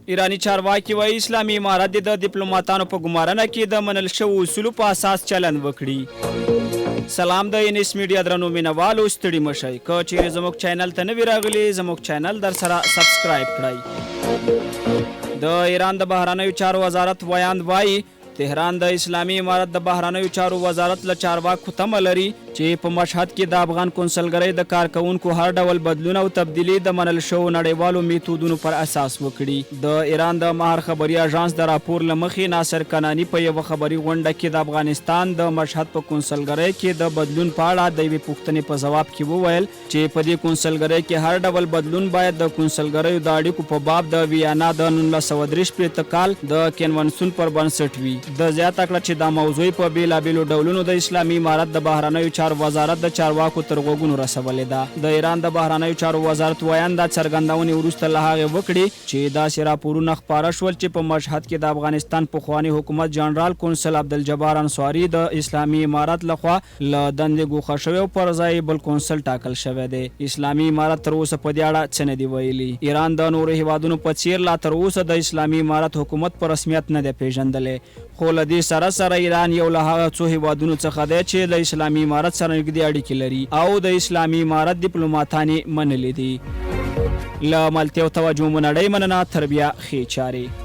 ایرانی چارواکي وایي اسلامي امارت د ډیپلوماتانو په ګمارنه کې د منل شوو اصولو په اساس چلند وکړي. سلام د انیس میډیا درنو مینوالو، ستړي مشئ. که چیرې زموږ چینل ته نوي راغلي، زموږ چینل در سره سبسکرایب کړئ. د ایران د بهرنیو چارو وزارت ویاند وایي تهران د اسلامي امارت د بهرنیو چارو وزارت له چارواکو تمه لري چې په مشهد کې د افغان کونسلګرۍ د کارکونکو هر ډول بدلون او تبدیلي د منل شوو نړیوالو میتودونو پر اساس وکړي. د ایران د مهر خبري اژانس د راپور له مخې ناصر کناني په یوه خبري غونډه کې د افغانستان د مشهد په کونسلګرۍ کې د بدلون په اړه د یوې پوښتنې په ځواب کې وویل چې په دې کونسلګرۍ کې هر ډول بدلون باید د کونسلګریو د اړیکو په باب د ویانا د 1933 کال د کنونسیون پر بنسټ وي. د زیاته کړه چې دا موضوع په بیلابیلو ډولونو د اسلامي امارت د بهرنیو چارو وزارت د چارواکو تر غوږونو رسولې ده. د ایران د بهرنیو چارو وزارت ویاند دا څرګندونې وروسته له هغې وکړي چې داسې راپورونه خپاره شول چې په مشهد کې د افغانستان پخواني حکومت جنرال کونسل عبدالجبار انصاري د اسلامي امارت لخوا له دندې ګوښه شوی او پر ځای بل کونسل ټاکل شوی دی. اسلامي امارت تر اوسه په دې اړه څه نه دي ویلي. ایران د نورو هیوادونو په څیر لا تر اوسه د اسلامي امارت حکومت په رسمیت نه دی پیژندلی، خو له دې سره ایران یو له هغه څو هیوادونو څخه دی چې له اسلامي امارت سره نږدې اړیکې لري او د اسلامي امارت ډیپلوماتان یې منلي دي. له ملتیا او توجه مو نړۍ مننه، تر بیا ښې چارې.